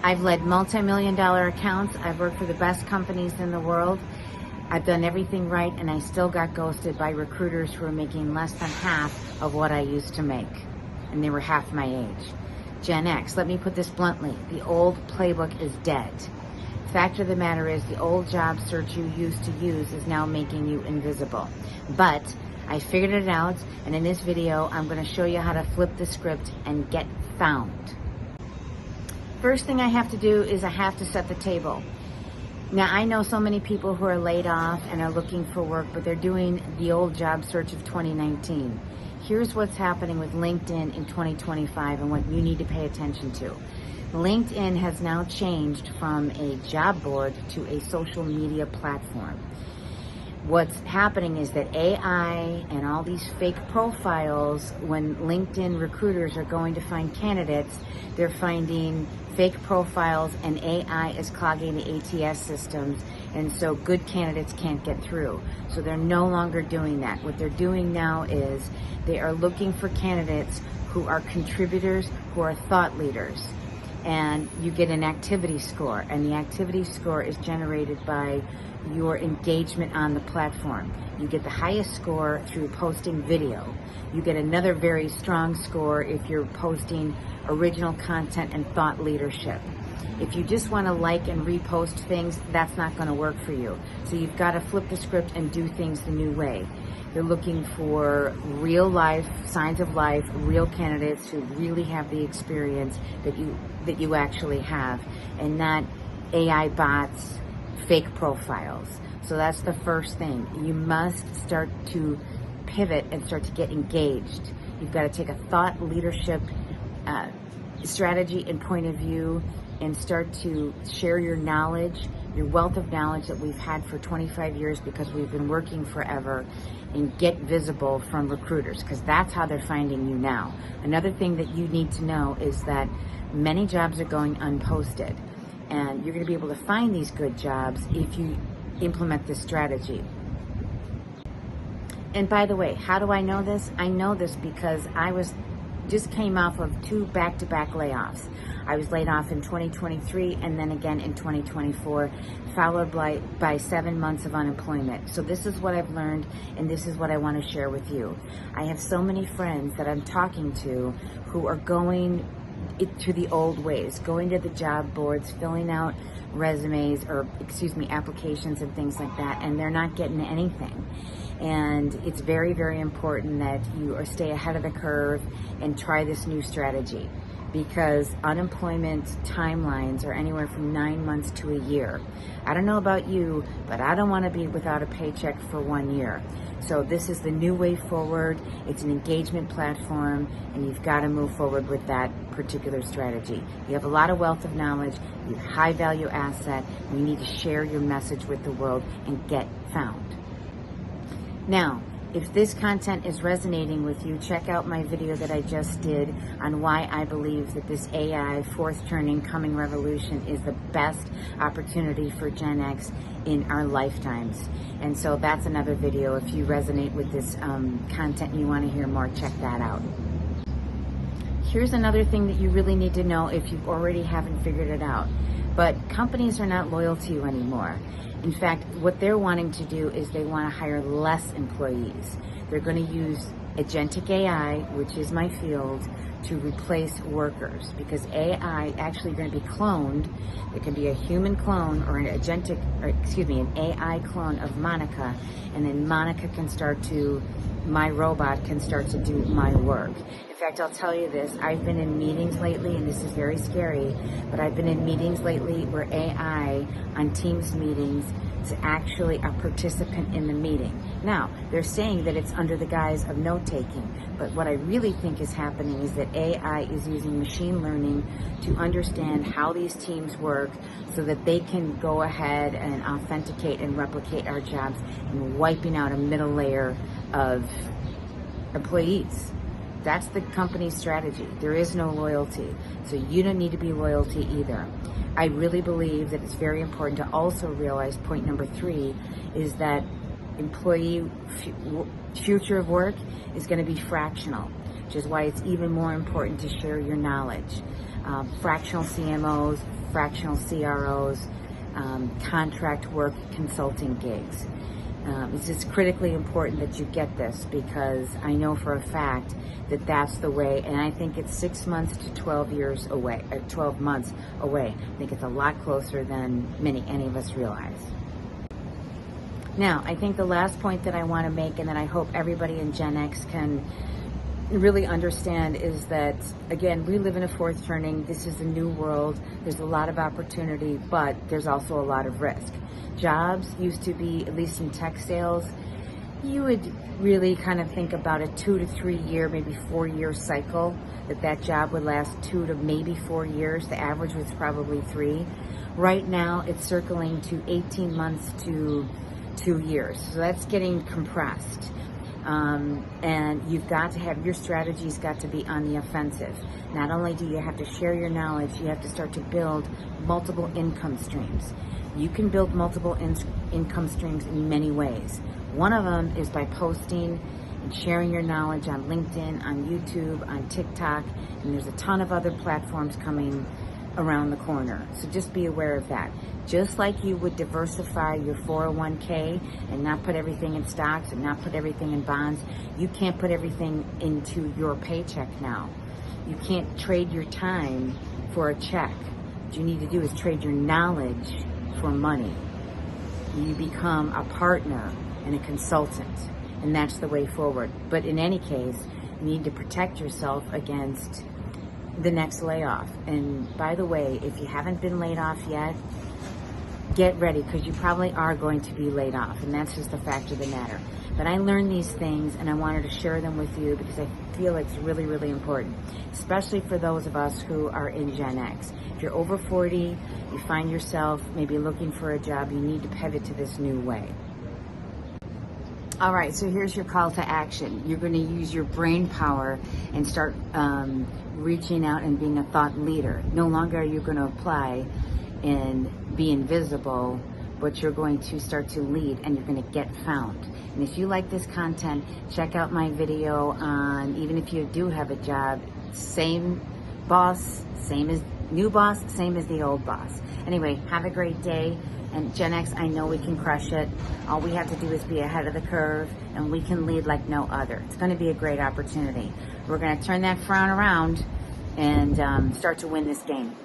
I've led multi-million-dollar accounts. I've worked for the best companies in the world. I've done everything right, and I still got ghosted by recruiters who are making less than half of what I used to make, and they were half my age. Gen X, let me put this bluntly, the old playbook is dead. Fact of the matter is, the old job search you used to use is now making you invisible. But I figured it out, and in this video, I'm going to show you how to flip the script and get found. First thing I have to do is I have to set the table. Now, I know so many people who are laid off and are looking for work, but they're doing the old job search of 2019. Here's what's happening with LinkedIn in 2025 and what you need to pay attention to. LinkedIn has now changed from a job board to a social media platform. What's happening is that AI and all these fake profiles, when LinkedIn recruiters are going to find candidates, they're finding fake profiles, and AI is clogging the ATS systems, and so good candidates can't get through. So they're no longer doing that. What they're doing now is they are looking for candidates who are contributors, who are thought leaders. And you get an activity score, and the activity score is generated by your engagement on the platform. You get the highest score through posting video. You get another very strong score if you're posting original content and thought leadership. If you just want to like and repost things, that's not going to work for you. So you've got to flip the script and do things the new way. They're looking for real life, signs of life, real candidates who really have the experience that you actually have, and not AI bots, fake profiles. So that's the first thing. You must start to pivot and start to get engaged. You've got to take a thought leadership strategy and point of view and start to share your knowledge, your wealth of knowledge that we've had for 25 years because we've been working forever, and get visible from recruiters, because that's how they're finding you now. Another thing that you need to know is that many jobs are going unposted, and you're going to be able to find these good jobs if you implement this strategy. And by the way, how do I know this? I know this because I just came off of 2 back-to-back layoffs. I was laid off in 2023 and then again in 2024, followed by 7 months of unemployment. So this is what I've learned, and this is what I want to share with you. I have so many friends that I'm talking to who are going to the old ways, going to the job boards, filling out resumes, or applications and things like that, and they're not getting anything. And it's very, very important that you stay ahead of the curve and try this new strategy, because unemployment timelines are anywhere from 9 months to a year. I don't know about you, but I don't want to be without a paycheck for 1 year. So this is the new way forward. It's an engagement platform, and you've got to move forward with that particular strategy. You have a lot of wealth of knowledge, you have a high value asset, and you need to share your message with the world and get found. Now, if this content is resonating with you, check out my video that I just did on why I believe that this AI fourth turning coming revolution is the best opportunity for Gen X in our lifetimes. And so that's another video. If you resonate with this content and you want to hear more, check that out. Here's another thing that you really need to know if you already haven't figured it out. But companies are not loyal to you anymore. In fact, what they're wanting to do is they want to hire less employees. They're going to use agentic AI, which is my field, to replace workers, because AI actually going to be cloned. It can be a human clone or an AI clone of Monica, and then my robot can start to do my work. In fact, I'll tell you this, I've been in meetings lately, and this is very scary, but I've been in meetings lately where AI on Teams meetings is actually a participant in the meeting. Now, they're saying that it's under the guise of note-taking, but what I really think is happening is that AI is using machine learning to understand how these teams work so that they can go ahead and authenticate and replicate our jobs, and wiping out a middle layer of employees. That's the company's strategy. There is no loyalty. So you don't need to be loyalty either. I really believe that it's very important to also realize point number 3 is that employee future of work is going to be fractional, which is why it's even more important to share your knowledge. fractional CMOs, fractional CROs, contract work, consulting gigs. It's just critically important that you get this, because I know for a fact that that's the way, and I think it's 6 months to 12 years away, or 12 months away. I think it's a lot closer than any of us realize. Now, I think the last point that I want to make, and that I hope everybody in Gen X can really understand, is that, again, we live in a fourth turning. This is a new world. There's a lot of opportunity, but there's also a lot of risk. Jobs used to be, at least in tech sales, you would really kind of think about a 2 to 3 year, maybe 4 year cycle, that job would last 2 to maybe 4 years. The average was probably 3. Right now, it's circling to 18 months to 2 years. So that's getting compressed. And you've got to have, your strategy's got to be on the offensive. Not only do you have to share your knowledge, you have to start to build multiple income streams. You can build multiple income streams in many ways. One of them is by posting and sharing your knowledge on LinkedIn, on YouTube, on TikTok, and there's a ton of other platforms coming around the corner. So just be aware of that. Just like you would diversify your 401k and not put everything in stocks and not put everything in bonds, you can't put everything into your paycheck now. You can't trade your time for a check. What you need to do is trade your knowledge for money. You become a partner and a consultant, and that's the way forward. But in any case, you need to protect yourself against the next layoff. And by the way, if you haven't been laid off yet, get ready, because you probably are going to be laid off, and that's just the fact of the matter. But I learned these things, and I wanted to share them with you because I feel it's really, really important, especially for those of us who are in Gen X. If you're over 40, you find yourself maybe looking for a job, you need to pivot to this new way. All right, so here's your call to action. You're going to use your brain power and start reaching out and being a thought leader. No longer are you going to apply and be invisible, but you're going to start to lead, and you're going to get found. And if you like this content, check out my video on, even if you do have a job, same boss, same as new boss, same as the old boss. Anyway, have a great day. And Gen X, I know we can crush it. All we have to do is be ahead of the curve, and we can lead like no other. It's going to be a great opportunity. We're going to turn that frown around and start to win this game.